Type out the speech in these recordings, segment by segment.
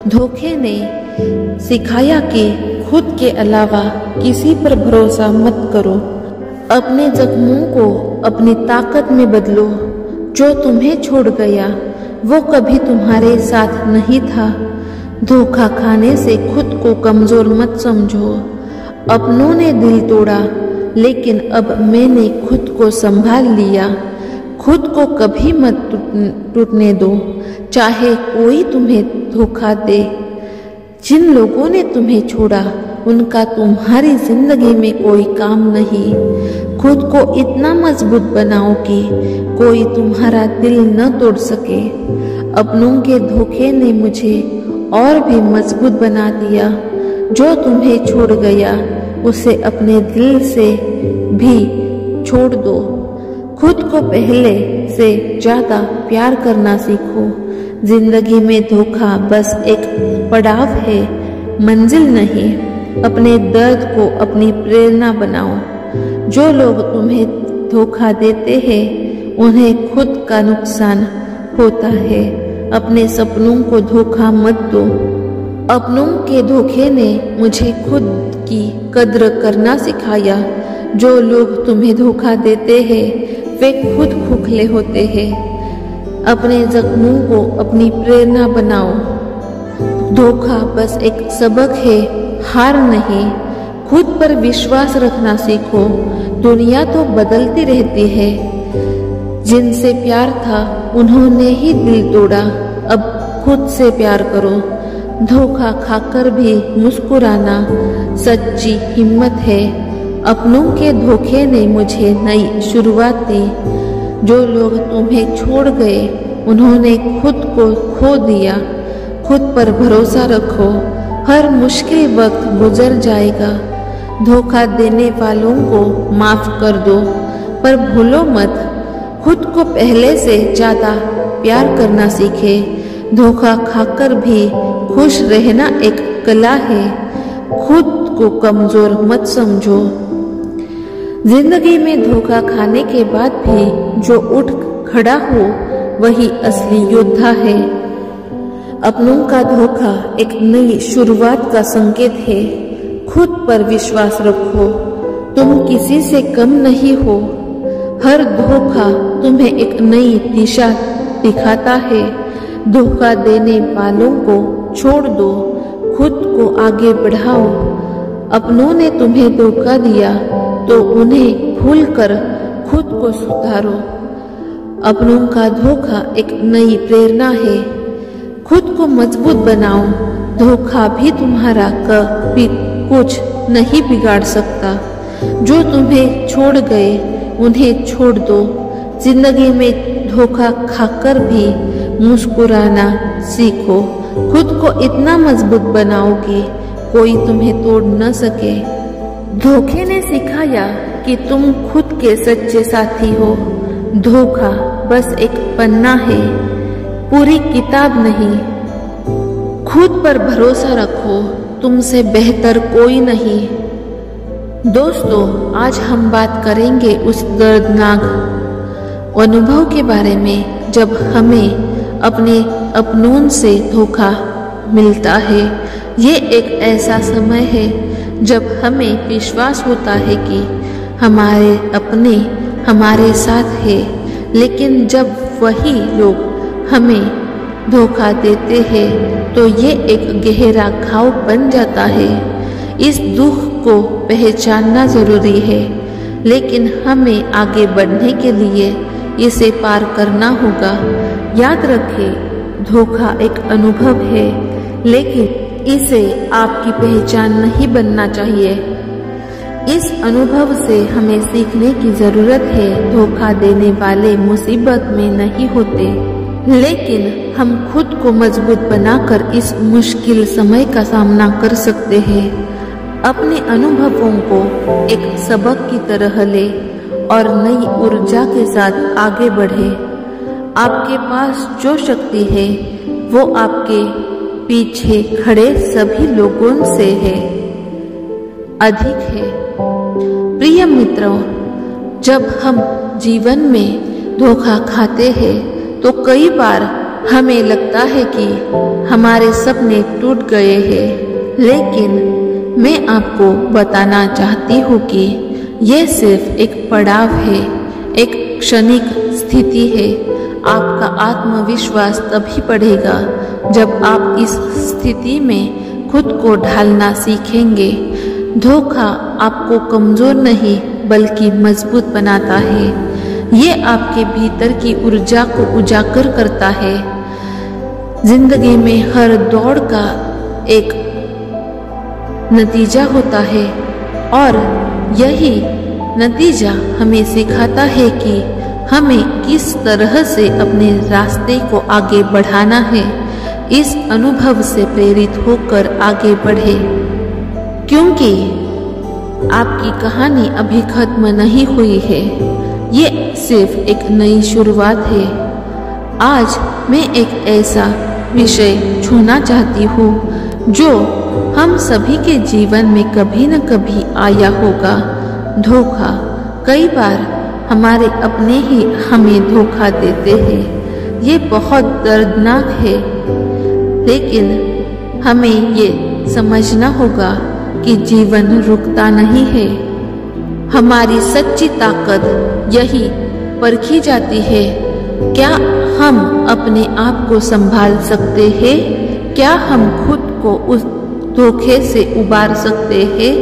धोखे ने सिखाया कि खुद के अलावा किसी पर भरोसा मत करो। अपने जख्मों को अपनी ताकत में बदलो। जो तुम्हें छोड़ गया वो कभी तुम्हारे साथ नहीं था। धोखा खाने से खुद को कमजोर मत समझो। अपनों ने दिल तोड़ा लेकिन अब मैंने खुद को संभाल लिया। खुद को कभी मत टूटने दो, चाहे कोई तुम्हें धोखा दे। जिन लोगों ने तुम्हें छोड़ा उनका तुम्हारी जिंदगी में कोई काम नहीं। खुद को इतना मजबूत बनाओ कि कोई तुम्हारा दिल न तोड़ सके। अपनों के धोखे ने मुझे और भी मजबूत बना दिया। जो तुम्हें छोड़ गया उसे अपने दिल से भी छोड़ दो। खुद को पहले से ज्यादा प्यार करना सीखो। जिंदगी में धोखा बस एक पड़ाव है, मंजिल नहीं। अपने दर्द को अपनी प्रेरणा बनाओ। जो लोग तुम्हें धोखा देते हैं उन्हें खुद का नुकसान होता है। अपने सपनों को धोखा मत दो। अपनों के धोखे ने मुझे खुद की कद्र करना सिखाया। जो लोग तुम्हें धोखा देते हैं वे खुद खोखले होते हैं। अपने जख्मों को अपनी प्रेरणा बनाओ। धोखा बस एक सबक है, हार नहीं। खुद पर विश्वास रखना सीखो। दुनिया तो बदलती रहती है। जिनसे प्यार था उन्होंने ही दिल तोड़ा। अब खुद से प्यार करो। धोखा खाकर भी मुस्कुराना सच्ची हिम्मत है। अपनों के धोखे ने मुझे नई शुरुआत दी। जो लोग तुम्हें छोड़ गए उन्होंने खुद को खो दिया। खुद पर भरोसा रखो। हर मुश्किल वक्त गुजर जाएगा। धोखा देने वालों को माफ कर दो, पर भूलो मत खुद को पहले से ज्यादा प्यार करना सीखे। धोखा खाकर भी खुश रहना एक कला है। खुद को कमजोर मत समझो। जिंदगी में धोखा खाने के बाद भी जो उठ खड़ा हो वही असली योद्धा है। अपनों का धोखा एक नई शुरुआत का संकेत है। खुद पर विश्वास रखो। तुम किसी से कम नहीं हो। हर धोखा तुम्हें एक नई दिशा दिखाता है। धोखा देने वालों को छोड़ दो। खुद को आगे बढ़ाओ। अपनों ने तुम्हें धोखा दिया तो उन्हें भूलकर खुद को सुधारो। अपनों का धोखा एक नई प्रेरणा है। खुद को मजबूत बनाओ। धोखा भी तुम्हारा कभी कुछ नहीं बिगाड़ सकता। जो तुम्हें छोड़ गए उन्हें छोड़ दो। जिंदगी में धोखा खाकर भी मुस्कुराना सीखो। खुद को इतना मजबूत बनाओ कि कोई तुम्हें तोड़ न सके। धोखे ने सिखाया कि तुम खुद के सच्चे साथी हो। धोखा बस एक पन्ना है, पूरी किताब नहीं। खुद पर भरोसा रखो। तुमसे बेहतर कोई नहीं। दोस्तों, आज हम बात करेंगे उस दर्दनाक अनुभव के बारे में जब हमें अपने अपनों से धोखा मिलता है। ये एक ऐसा समय है जब हमें विश्वास होता है कि हमारे अपने हमारे साथ है, लेकिन जब वही लोग हमें धोखा देते हैं तो ये एक गहरा घाव बन जाता है। इस दुख को पहचानना जरूरी है, लेकिन हमें आगे बढ़ने के लिए इसे पार करना होगा। याद रखें, धोखा एक अनुभव है, लेकिन इसे आपकी पहचान नहीं बनना चाहिए। इस अनुभव से हमें सीखने की जरूरत है। धोखा देने वाले मुसीबत में नहीं होते, लेकिन हम खुद को मजबूत बनाकर इस मुश्किल समय का सामना कर सकते हैं। अपने अनुभवों को एक सबक की तरह ले और नई ऊर्जा के साथ आगे बढ़े। आपके पास जो शक्ति है वो आपके पीछे खड़े सभी लोगों से है अधिक है। प्रिय मित्रों, जब हम जीवन में धोखा खाते हैं तो कई बार हमें लगता है कि हमारे सपने टूट गए हैं, लेकिन मैं आपको बताना चाहती हूँ कि यह सिर्फ एक पड़ाव है, एक क्षणिक स्थिति है। आपका आत्मविश्वास तभी बढ़ेगा जब आप इस स्थिति में खुद को ढालना सीखेंगे। धोखा आपको कमजोर नहीं बल्कि मजबूत बनाता है। ये आपके भीतर की ऊर्जा को उजागर करता है। जिंदगी में हर दौड़ का एक नतीजा होता है और यही नतीजा हमें सिखाता है कि हमें किस तरह से अपने रास्ते को आगे बढ़ाना है। इस अनुभव से प्रेरित होकर आगे बढ़े, क्योंकि आपकी कहानी अभी खत्म नहीं हुई है। ये सिर्फ एक नई शुरुआत है। आज मैं एक ऐसा विषय छूना चाहती हूँ जो हम सभी के जीवन में कभी न कभी आया होगा, धोखा। कई बार हमारे अपने ही हमें धोखा देते हैं। ये बहुत दर्दनाक है, लेकिन हमें ये समझना होगा कि जीवन रुकता नहीं है। हमारी सच्ची ताकत यही परखी जाती है। क्या हम अपने आप को संभाल सकते हैं? क्या हम खुद को उस धोखे से उबार सकते हैं?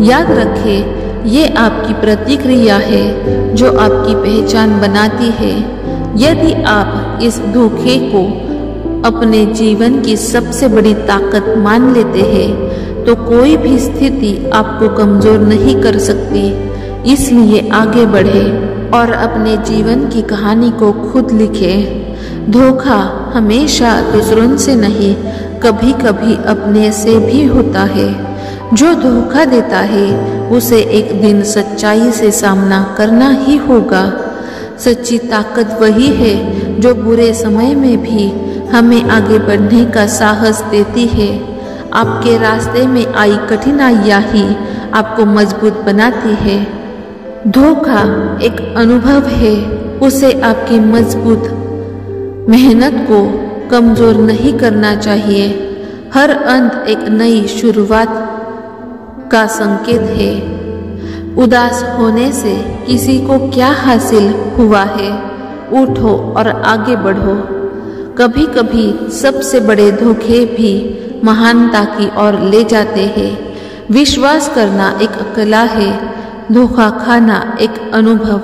याद रखें, ये आपकी प्रतिक्रिया है जो आपकी पहचान बनाती है। यदि आप इस धोखे को अपने जीवन की सबसे बड़ी ताकत मान लेते हैं तो कोई भी स्थिति आपको कमजोर नहीं कर सकती। इसलिए आगे बढ़े और अपने जीवन की कहानी को खुद लिखें। धोखा हमेशा दूसरों से नहीं, कभी कभी अपने से भी होता है। जो धोखा देता है उसे एक दिन सच्चाई से सामना करना ही होगा। सच्ची ताकत वही है जो बुरे समय में भी हमें आगे बढ़ने का साहस देती है। आपके रास्ते में आई कठिनाइयाँ ही आपको मजबूत बनाती है। धोखा एक अनुभव है, उसे आपकी मजबूत मेहनत को कमजोर नहीं करना चाहिए। हर अंत एक नई शुरुआत का संकेत है। उदास होने से किसी को क्या हासिल हुआ है? उठो और आगे बढ़ो। कभी कभी सबसे बड़े धोखे भी महानता की ओर ले जाते हैं। विश्वास करना एक कला है, धोखा खाना एक अनुभव।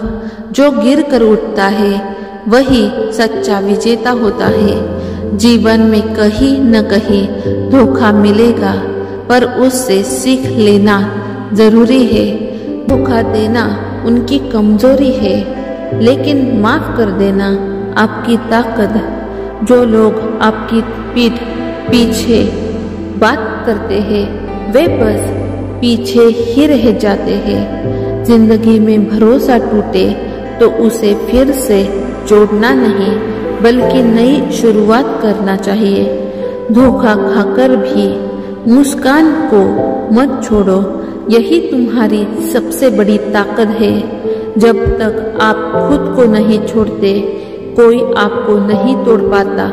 जो गिर कर उठता है वही सच्चा विजेता होता है। जीवन में कहीं न कहीं धोखा मिलेगा, पर उससे सीख लेना जरूरी है। धोखा देना उनकी कमजोरी है, लेकिन माफ कर देना आपकी ताकत। जो लोग आपकी पीठ पीछे बात करते हैं वे बस पीछे ही रह जाते हैं। जिंदगी में भरोसा टूटे तो उसे फिर से जोड़ना नहीं बल्कि नई शुरुआत करना चाहिए। धोखा खाकर भी मुस्कान को मत छोड़ो, यही तुम्हारी सबसे बड़ी ताकत है। जब तक आप खुद को नहीं छोड़ते कोई आपको नहीं तोड़ पाता।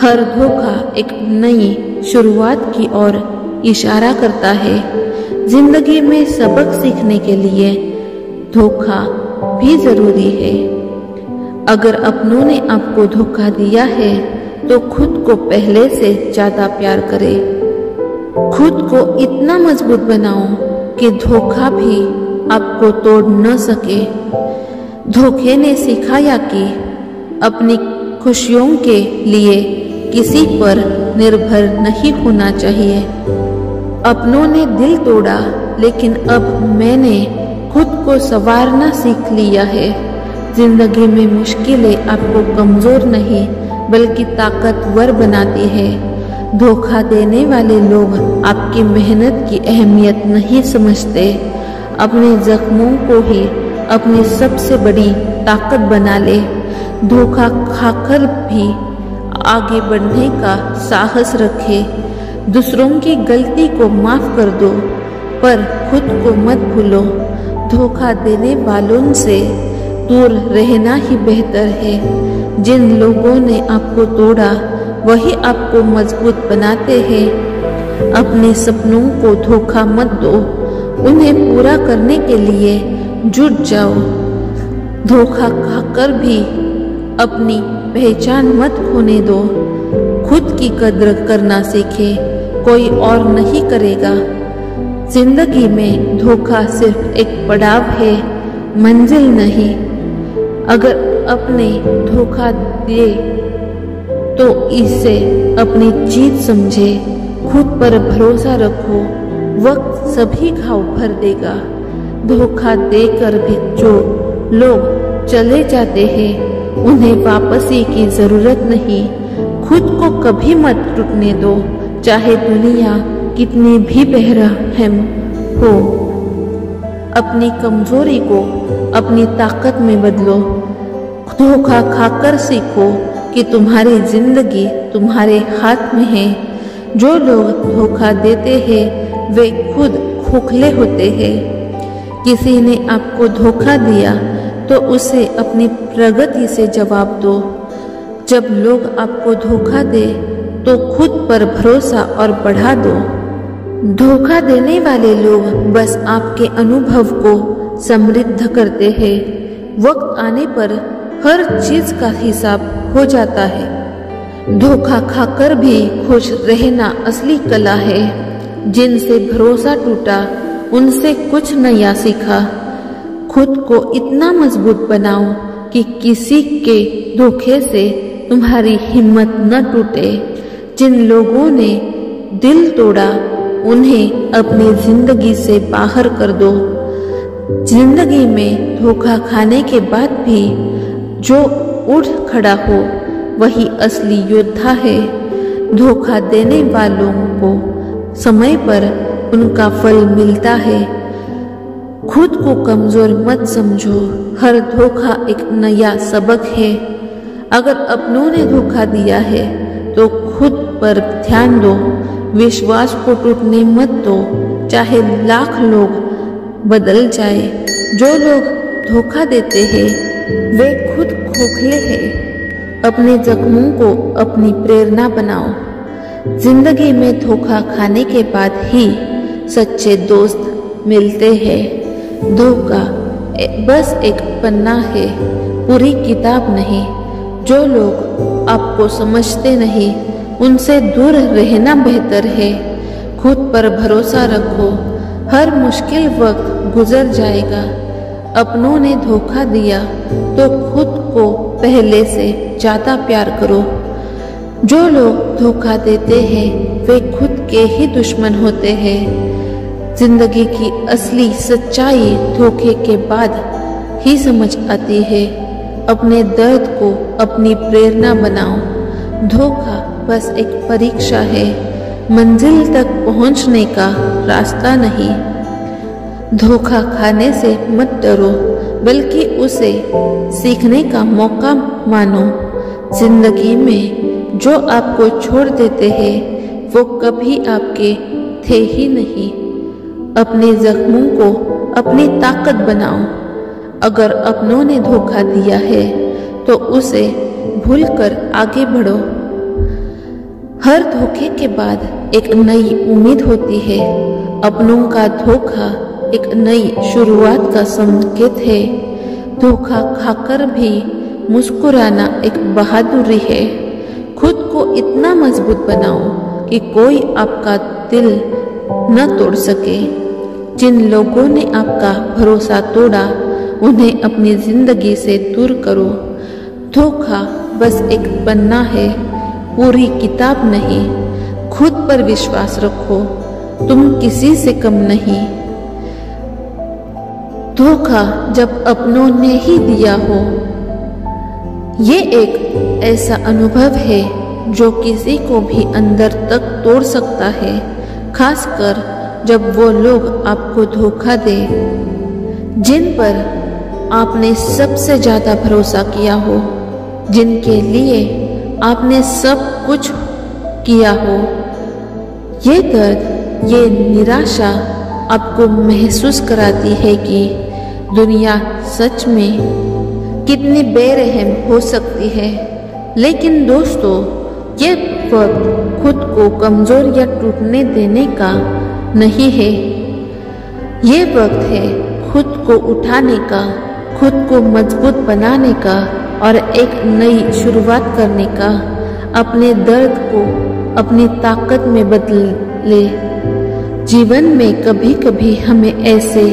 हर धोखा एक नई शुरुआत की ओर इशारा करता है। जिंदगी में सबक सीखने के लिए धोखा भी जरूरी है। अगर अपनों ने आपको धोखा दिया है तो खुद को पहले से ज्यादा प्यार करें। खुद को इतना मजबूत बनाओ कि धोखा भी आपको तोड़ न सके। धोखे ने सिखाया कि अपनी खुशियों के लिए किसी पर निर्भर नहीं होना चाहिए। अपनों ने दिल तोड़ा, लेकिन अब मैंने खुद को संवारना सीख लिया है। जिंदगी में मुश्किलें आपको कमजोर नहीं बल्कि ताकतवर बनाती है। धोखा देने वाले लोग आपकी मेहनत की अहमियत नहीं समझते। अपने जख्मों को ही अपनी सबसे बड़ी ताकत बना ले। धोखा खाकर भी आगे बढ़ने का साहस रखे। दूसरों की गलती को माफ कर दो, पर खुद को मत भूलो। धोखा देने वालों से दूर रहना ही बेहतर है। जिन लोगों ने आपको तोड़ा वही आपको मजबूत बनाते हैं। अपने सपनों को धोखा मत दो, उन्हें पूरा करने के लिए जुट जाओ। धोखा खाकर भी अपनी पहचान मत खोने दो। खुद की कद्र करना सीखे, कोई और नहीं करेगा। जिंदगी में धोखा सिर्फ एक पड़ाव है, मंजिल नहीं। अगर अपने धोखा दे तो इसे अपनी जीत समझे। खुद पर भरोसा रखो, वक्त सभी घाव भर देगा। धोखा देकर भी जो लोग चले जाते हैं उन्हें वापसी की जरूरत नहीं। खुद को कभी मत टूटने दो, चाहे दुनिया कितनी भी बेरहम हो। अपनी कमजोरी को अपनी ताकत में बदलो। धोखा खाकर सीखो कि तुम्हारी जिंदगी तुम्हारे हाथ में है। जो लोग धोखा देते हैं वे खुद खोखले होते हैं। किसी ने आपको धोखा दिया तो उसे अपनी प्रगति से जवाब दो। जब लोग आपको धोखा दे तो खुद पर भरोसा और बढ़ा दो। धोखा देने वाले लोग बस आपके अनुभव को समृद्ध करते हैं। वक्त आने पर हर चीज का हिसाब हो जाता है। धोखा खाकर भी खुश रहना असली कला है। जिनसे भरोसा टूटा उनसे कुछ नया सीखा। खुद को इतना मजबूत बनाओ कि किसी के धोखे से तुम्हारी हिम्मत न टूटे। जिन लोगों ने दिल तोड़ा उन्हें अपनी जिंदगी से बाहर कर दो। जिंदगी में धोखा खाने के बाद भी जो उठ खड़ा हो वही असली योद्धा है। धोखा देने वालों को समय पर उनका फल मिलता है। खुद को कमजोर मत समझो, हर धोखा एक नया सबक है। अगर अपनों ने धोखा दिया है तो खुद पर ध्यान दो। विश्वास को टूटने मत दो, चाहे लाख लोग बदल जाए। जो लोग धोखा देते हैं वे खुद खोखले हैं। अपने जख्मों को अपनी प्रेरणा बनाओ। जिंदगी में धोखा खाने के बाद ही सच्चे दोस्त मिलते हैं। धोखा बस एक पन्ना है, पूरी किताब नहीं। जो लोग आपको समझते नहीं उनसे दूर रहना बेहतर है। खुद पर भरोसा रखो, हर मुश्किल वक्त गुजर जाएगा। अपनों ने धोखा दिया तो खुद को पहले से ज्यादा प्यार करो। जो लोग धोखा देते हैं वे खुद के ही दुश्मन होते हैं। जिंदगी की असली सच्चाई धोखे के बाद ही समझ आती है। अपने दर्द को अपनी प्रेरणा बनाओ। धोखा बस एक परीक्षा है, मंजिल तक पहुंचने का रास्ता नहीं। धोखा खाने से मत डरो, बल्कि उसे सीखने का मौका मानो। जिंदगी में जो आपको छोड़ देते हैं वो कभी आपके थे ही नहीं। अपने जख्मों को अपनी ताकत बनाओ। अगर अपनों ने धोखा दिया है तो उसे भूलकर आगे बढ़ो। हर धोखे के बाद एक नई उम्मीद होती है। अपनों का धोखा एक नई शुरुआत का संकेत है। धोखा खाकर भी मुस्कुराना एक बहादुरी है। खुद को इतना मजबूत बनाओ कि कोई आपका दिल न तोड़ सके। जिन लोगों ने आपका भरोसा तोड़ा उन्हें अपनी जिंदगी से दूर करो। धोखा बस एक पन्ना है, पूरी किताब नहीं। खुद पर विश्वास रखो, तुम किसी से कम नहीं। धोखा जब अपनों ने ही दिया हो, ये एक ऐसा अनुभव है जो किसी को भी अंदर तक तोड़ सकता है, खासकर जब वो लोग आपको धोखा दे जिन पर आपने सबसे ज्यादा भरोसा किया हो, जिनके लिए आपने सब कुछ किया हो। ये दर्द, ये निराशा आपको महसूस कराती है कि दुनिया सच में कितनी बेरहम हो सकती है। लेकिन दोस्तों, ये वक्त खुद को कमजोर या टूटने देने का नहीं है। ये वक्त है खुद को उठाने का, खुद को मजबूत बनाने का और एक नई शुरुआत करने का। अपने दर्द को अपनी ताकत में बदले। जीवन में कभी कभी हमें ऐसे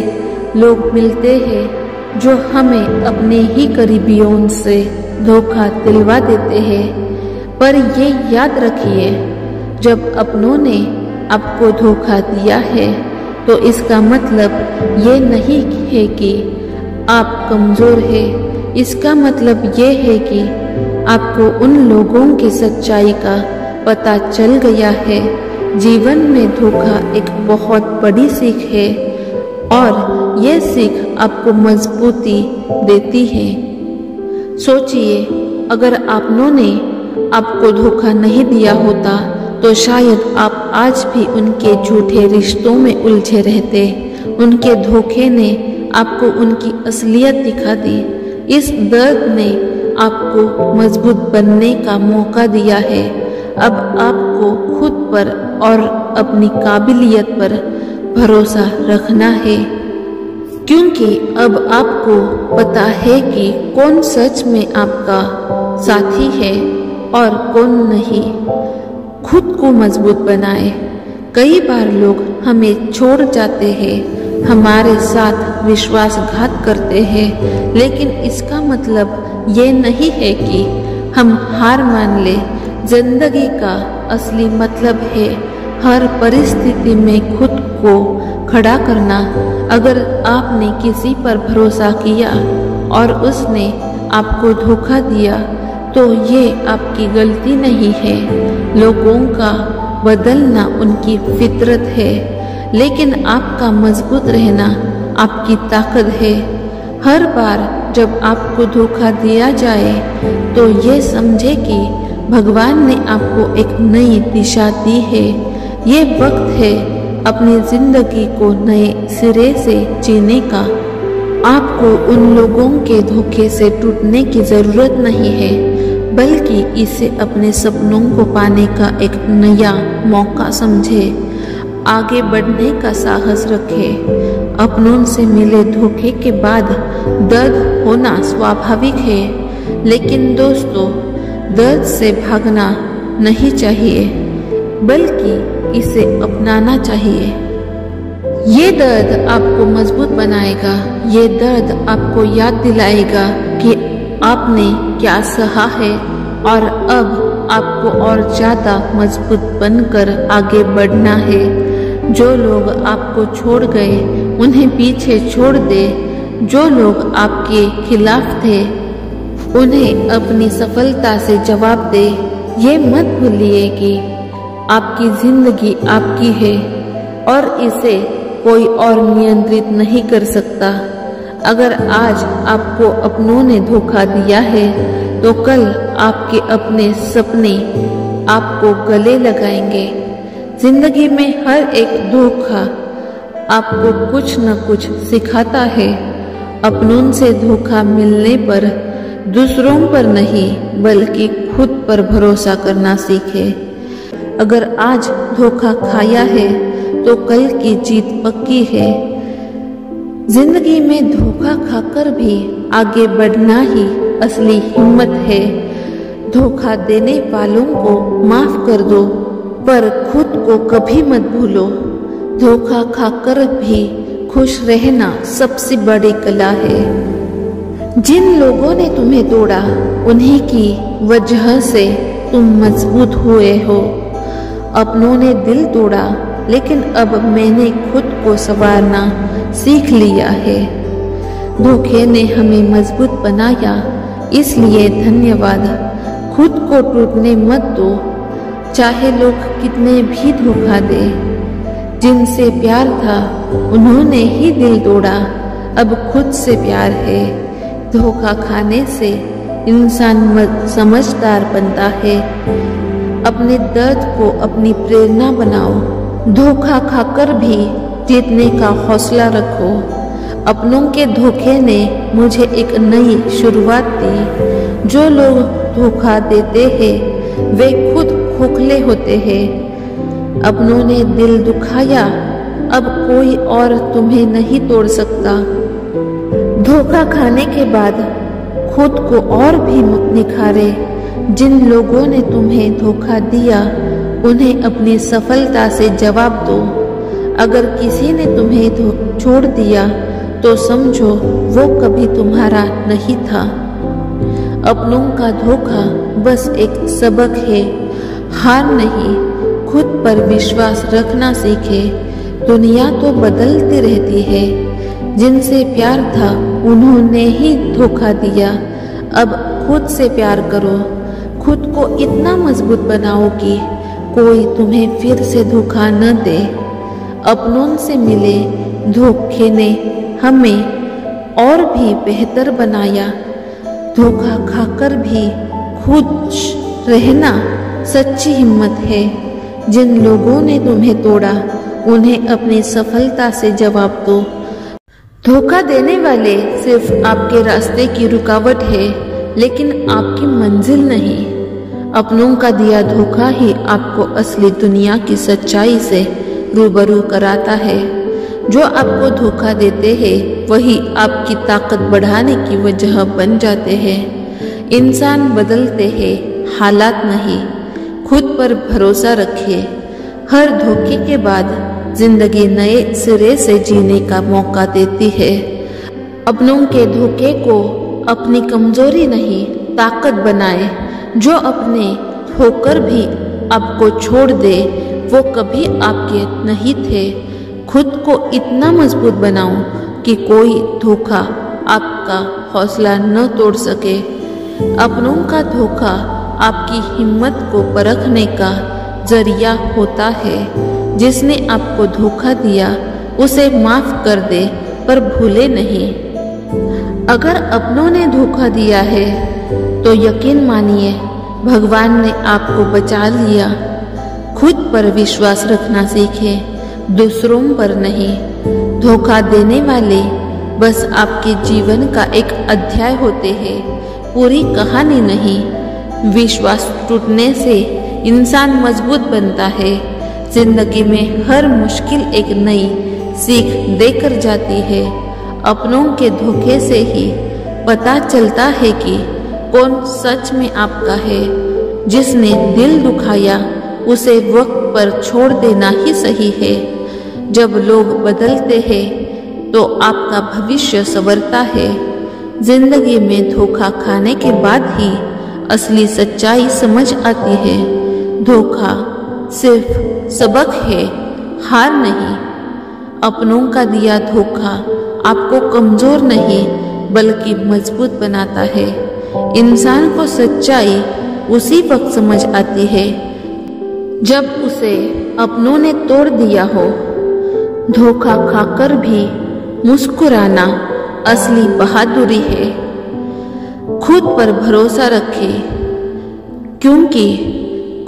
लोग मिलते हैं जो हमें अपने ही करीबियों से धोखा दिलवा देते हैं, पर ये याद रखिए, जब अपनों ने आपको धोखा दिया है तो इसका मतलब ये नहीं है कि आप कमजोर हैं। इसका मतलब ये है कि आपको उन लोगों की सच्चाई का पता चल गया है। जीवन में धोखा एक बहुत बड़ी सीख है और ये सीख आपको मजबूती देती है। सोचिए, अगर आपनों ने आपको धोखा नहीं दिया होता तो शायद आप आज भी उनके झूठे रिश्तों में उलझे रहते। उनके धोखे ने आपको उनकी असलियत दिखा दी। इस दर्द ने आपको मजबूत बनने का मौका दिया है। अब आपको खुद पर और अपनी काबिलियत पर भरोसा रखना है, क्योंकि अब आपको पता है कि कौन सच में आपका साथी है और कौन नहीं। खुद को मजबूत बनाए। कई बार लोग हमें छोड़ जाते हैं, हमारे साथ विश्वासघात करते हैं, लेकिन इसका मतलब ये नहीं है कि हम हार मान ले। जिंदगी का असली मतलब है हर परिस्थिति में खुद को खड़ा करना। अगर आपने किसी पर भरोसा किया और उसने आपको धोखा दिया तो ये आपकी गलती नहीं है। लोगों का बदलना उनकी फितरत है, लेकिन आपका मजबूत रहना आपकी ताकत है। हर बार जब आपको धोखा दिया जाए तो ये समझे कि भगवान ने आपको एक नई दिशा दी है। ये वक्त है अपनी जिंदगी को नए सिरे से जीने का। आपको उन लोगों के धोखे से टूटने की जरूरत नहीं है, बल्कि इसे अपने सपनों को पाने का एक नया मौका समझे। आगे बढ़ने का साहस रखें। अपनों से मिले धोखे के बाद दर्द होना स्वाभाविक है, लेकिन दोस्तों, दर्द से भागना नहीं चाहिए, बल्कि इसे अपनाना चाहिए। ये दर्द आपको मजबूत बनाएगा। ये दर्द आपको याद दिलाएगा कि आपने क्या सहा है और अब आपको और ज्यादा मजबूत बनकर आगे बढ़ना है। जो लोग आपको छोड़ गए उन्हें पीछे छोड़ दे। जो लोग आपके खिलाफ थे उन्हें अपनी सफलता से जवाब दे। ये मत भूलिए कि आपकी जिंदगी आपकी है और इसे कोई और नियंत्रित नहीं कर सकता। अगर आज आपको अपनों ने धोखा दिया है तो कल आपके अपने सपने आपको गले लगाएंगे। जिंदगी में हर एक धोखा आपको कुछ न कुछ सिखाता है। अपनों से धोखा मिलने पर दूसरों पर नहीं बल्कि खुद पर भरोसा करना सीखे। अगर आज धोखा खाया है तो कल की जीत पक्की है। जिंदगी में धोखा खाकर भी आगे बढ़ना ही असली हिम्मत है। धोखा देने वालों को माफ कर दो, पर खुद को कभी मत भूलो। धोखा खाकर भी खुश रहना सबसे बड़ी कला है। जिन लोगों ने तुम्हें तोड़ा उन्हीं की वजह से तुम मजबूत हुए हो। अपनों ने दिल तोड़ा, लेकिन अब मैंने खुद को संवारना सीख लिया है। धोखे ने हमें मजबूत बनाया, इसलिए धन्यवाद। खुद को टूटने मत दो, चाहे लोग कितने भी धोखा दे। जिनसे प्यार था उन्होंने ही दिल तोड़ा, अब खुद से प्यार है। धोखा खाने से इंसान समझदार बनता है। अपने दर्द को अपनी प्रेरणा बनाओ। धोखा खाकर भी जीतने का हौसला रखो। अपनों के धोखे ने मुझे एक नई शुरुआत दी। जो लोग धोखा देते हैं वे खुद खोखले होते हैं। अपनों ने दिल दुखाया, अब कोई और तुम्हें नहीं तोड़ सकता। धोखा खाने के बाद खुद को और भी निखारे। जिन लोगों ने तुम्हें धोखा दिया उन्हें अपनी सफलता से जवाब दो। अगर किसी ने तुम्हें छोड़ दिया तो समझो वो कभी तुम्हारा नहीं था। अपनों का धोखा बस एक सबक है, हार नहीं। खुद पर विश्वास रखना सीखे। दुनिया तो बदलती रहती है। जिनसे प्यार था उन्होंने ही धोखा दिया। अब खुद से प्यार करो। खुद को इतना मजबूत बनाओ कि कोई तुम्हें फिर से धोखा न दे। अपनों से मिले धोखे ने हमें और भी बेहतर बनाया। धोखा खाकर भी खुश रहना सच्ची हिम्मत है। जिन लोगों ने तुम्हें तोड़ा उन्हें अपनी सफलता से जवाब दो। धोखा देने वाले सिर्फ आपके रास्ते की रुकावट है, लेकिन आपकी मंजिल नहीं। अपनों का दिया धोखा ही आपको असली दुनिया की सच्चाई से रूबरू कराता है। जो आपको धोखा देते हैं वही आपकी ताकत बढ़ाने की वजह बन जाते हैं। इंसान बदलते हैं, हालात नहीं। खुद पर भरोसा रखिए। हर धोखे के बाद जिंदगी नए सिरे से जीने का मौका देती है। अपनों के धोखे को अपनी कमजोरी नहीं ताकत बनाए। जो अपने होकर भी आपको छोड़ दे वो कभी आपके नहीं थे। खुद को इतना मजबूत बनाओ कि कोई धोखा आपका हौसला न तोड़ सके। अपनों का धोखा आपकी हिम्मत को परखने का जरिया होता है। जिसने आपको धोखा दिया उसे माफ कर दे, पर भूले नहीं। अगर अपनों ने धोखा दिया है तो यकीन मानिए भगवान ने आपको बचा लिया। खुद पर विश्वास रखना सीखे, दूसरों पर नहीं। धोखा देने वाले बस आपके जीवन का एक अध्याय होते हैं, पूरी कहानी नहीं। विश्वास टूटने से इंसान मजबूत बनता है। जिंदगी में हर मुश्किल एक नई सीख देकर जाती है। अपनों के धोखे से ही पता चलता है कि कौन सच में आपका है। जिसने दिल दुखाया उसे वक्त पर छोड़ देना ही सही है। जब लोग बदलते हैं तो आपका भविष्य संवरता है। जिंदगी में धोखा खाने के बाद ही असली सच्चाई समझ आती है। धोखा सिर्फ सबक है, हार नहीं। अपनों का दिया धोखा आपको कमजोर नहीं बल्कि मजबूत बनाता है। इंसान को सच्चाई उसी वक्त समझ आती है जब उसे अपनों ने तोड़ दिया हो। धोखा खाकर भी मुस्कुराना असली बहादुरी है। खुद पर भरोसा रखें, क्योंकि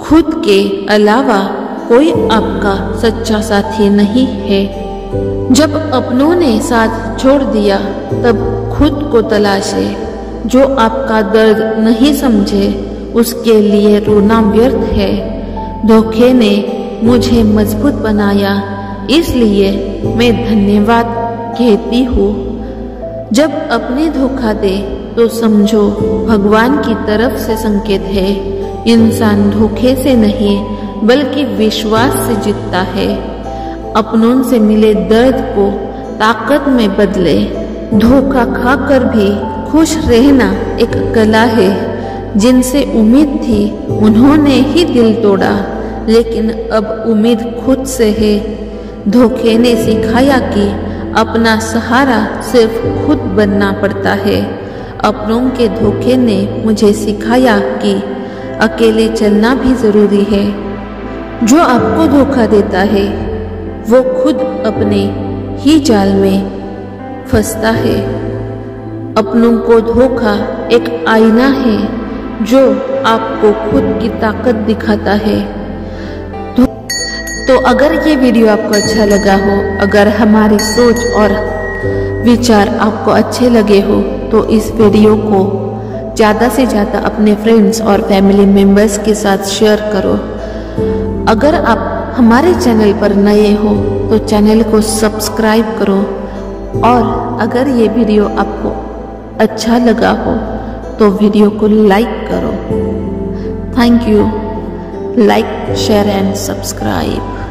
खुद के अलावा कोई आपका सच्चा साथी नहीं है। जब अपनों ने साथ छोड़ दिया तब खुद को तलाशे। जो आपका दर्द नहीं समझे उसके लिए रोना व्यर्थ है। धोखे ने मुझे मजबूत बनाया, इसलिए मैं धन्यवाद कहती हूँ। जब अपने धोखा दे तो समझो भगवान की तरफ से संकेत है। इंसान धोखे से नहीं बल्कि विश्वास से जीतता है। अपनों से मिले दर्द को ताकत में बदले। धोखा खाकर भी खुश रहना एक कला है। जिनसे उम्मीद थी उन्होंने ही दिल तोड़ा, लेकिन अब उम्मीद खुद से है। धोखे ने सिखाया कि अपना सहारा सिर्फ खुद बनना पड़ता है। अपनों के धोखे ने मुझे सिखाया कि अकेले चलना भी जरूरी है। जो आपको धोखा देता है वो खुद अपने ही जाल में फंसता है। अपनों को धोखा एक आईना है जो आपको खुद की ताकत दिखाता है। तो अगर ये वीडियो आपको अच्छा लगा हो, अगर हमारी सोच और विचार आपको अच्छे लगे हो तो इस वीडियो को ज़्यादा से ज़्यादा अपने फ्रेंड्स और फैमिली मेम्बर्स के साथ शेयर करो। अगर आप हमारे चैनल पर नए हो तो चैनल को सब्सक्राइब करो, और अगर ये वीडियो आपको अच्छा लगा हो तो वीडियो को लाइक करो। Thank you. Like, share and subscribe.